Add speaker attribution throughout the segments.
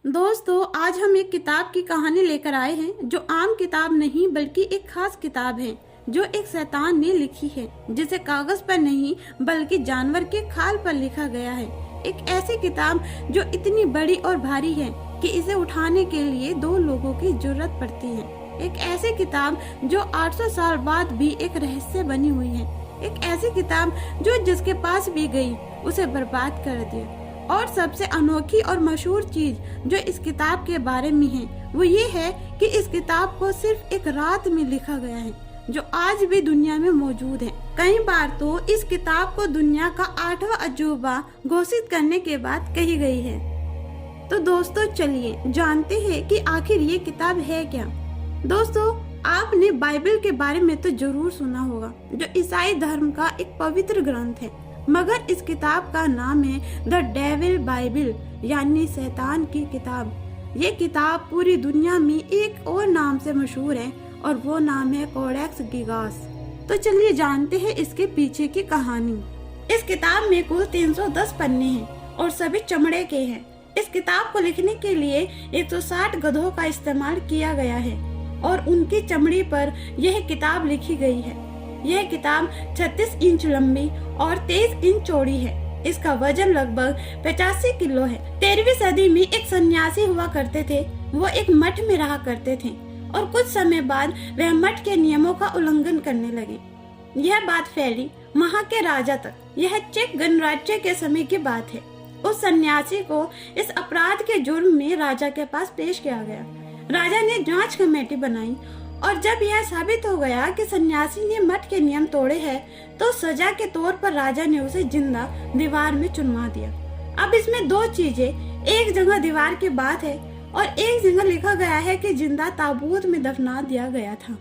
Speaker 1: दोस्तों, आज हम एक किताब की कहानी लेकर आए हैं जो आम किताब नहीं बल्कि एक खास किताब है जो एक शैतान ने लिखी है, जिसे कागज पर नहीं बल्कि जानवर के खाल पर लिखा गया है। एक ऐसी किताब जो इतनी बड़ी और भारी है कि इसे उठाने के लिए 2 लोगों की जरूरत पड़ती है। एक ऐसी किताब जो 800 साल बाद भी एक रहस्य बनी हुई है। एक ऐसी किताब जो जिसके पास भी गई उसे बर्बाद कर दिया। और सबसे अनोखी और मशहूर चीज जो इस किताब के बारे में है वो ये है कि इस किताब को सिर्फ एक रात में लिखा गया है, जो आज भी दुनिया में मौजूद है। कई बार तो इस किताब को दुनिया का 8वां अजूबा घोषित करने के बाद कही गई है। तो दोस्तों, चलिए जानते हैं कि आखिर ये किताब है क्या। दोस्तों, आपने बाइबल के बारे में तो जरूर सुना होगा, जो ईसाई धर्म का एक पवित्र ग्रंथ है, मगर इस किताब का नाम है द डेविल बाइबल, यानी शैतान की किताब। ये किताब पूरी दुनिया में एक और नाम से मशहूर है और वो नाम है कोडेक्स गिगास। तो चलिए जानते हैं इसके पीछे की कहानी। इस किताब में कुल 310 पन्ने हैं और सभी चमड़े के हैं। इस किताब को लिखने के लिए 160 गधों का इस्तेमाल किया गया है और उनकी चमड़ी पर यह किताब लिखी गई है। यह किताब 36 इंच लंबी और 23 इंच चौड़ी है। इसका वजन लगभग 85 किलो है। 13वीं सदी में एक सन्यासी हुआ करते थे। वो एक मठ में रहा करते थे और कुछ समय बाद वह मठ के नियमों का उल्लंघन करने लगे। यह बात फैली वहाँ के राजा तक। यह चेक गणराज्य के समय की बात है। उस सन्यासी को इस अपराध के जुर्म में राजा के पास पेश किया गया। राजा ने जांच कमेटी बनाई और जब यह साबित हो गया कि सन्यासी ने मठ के नियम तोड़े हैं, तो सजा के तौर पर राजा ने उसे जिंदा दीवार में चुनवा दिया। अब इसमें 2 चीजें, एक जगह दीवार की बात है और एक जगह लिखा गया है कि जिंदा ताबूत में दफना दिया गया था।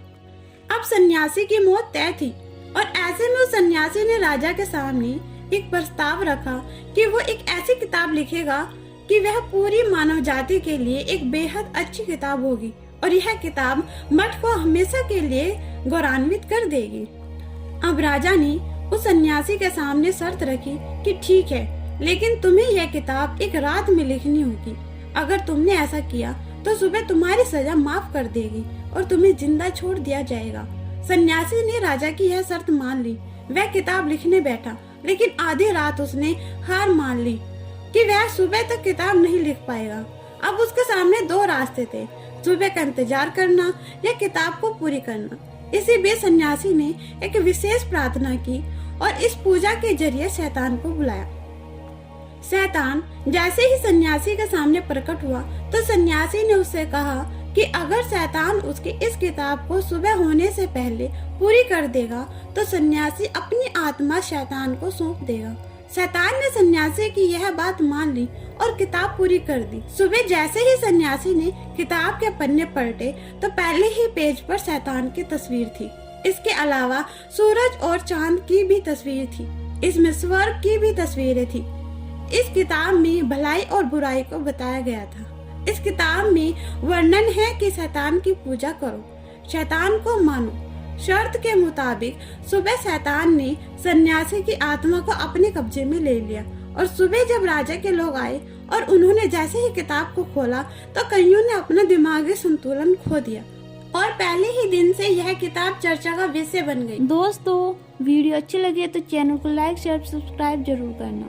Speaker 1: अब सन्यासी की मौत तय थी और ऐसे में उस सन्यासी ने राजा के सामने एक प्रस्ताव रखा कि वो एक ऐसी किताब लिखेगा कि वह पूरी मानव जाति के लिए एक बेहद अच्छी किताब होगी और यह किताब मठ को हमेशा के लिए गौरवान्वित कर देगी। अब राजा ने उस सन्यासी के सामने शर्त रखी कि ठीक है, लेकिन तुम्हें यह किताब एक रात में लिखनी होगी। अगर तुमने ऐसा किया तो सुबह तुम्हारी सजा माफ कर देगी और तुम्हें जिंदा छोड़ दिया जाएगा। सन्यासी ने राजा की यह शर्त मान ली। वह किताब लिखने बैठा, लेकिन आधी रात उसने हार मान ली कि वह सुबह तक किताब नहीं लिख पाएगा। अब उसके सामने 2 रास्ते थे, सुबह का इंतजार करना या किताब को पूरी करना। इसी बीच सन्यासी ने एक विशेष प्रार्थना की और इस पूजा के जरिए शैतान को बुलाया। शैतान जैसे ही सन्यासी के सामने प्रकट हुआ तो सन्यासी ने उससे कहा कि अगर शैतान उसकी इस किताब को सुबह होने से पहले पूरी कर देगा तो सन्यासी अपनी आत्मा शैतान को सौंप देगा। शैतान ने सन्यासी की यह बात मान ली और किताब पूरी कर दी। सुबह जैसे ही सन्यासी ने किताब के पन्ने पलटे तो पहले ही पेज पर शैतान की तस्वीर थी। इसके अलावा सूरज और चांद की भी तस्वीर थी। इसमें स्वर्ग की भी तस्वीरें थी। इस किताब में भलाई और बुराई को बताया गया था। इस किताब में वर्णन है कि शैतान की पूजा करो, शैतान को मानो। शर्त के मुताबिक सुबह शैतान ने सन्यासी की आत्मा को अपने कब्जे में ले लिया और सुबह जब राजा के लोग आए और उन्होंने जैसे ही किताब को खोला तो कईयों ने अपना दिमागी संतुलन खो दिया और पहले ही दिन से यह किताब चर्चा का विषय बन गई। दोस्तों, वीडियो अच्छी लगे तो चैनल को लाइक शेयर सब्सक्राइब जरूर करना।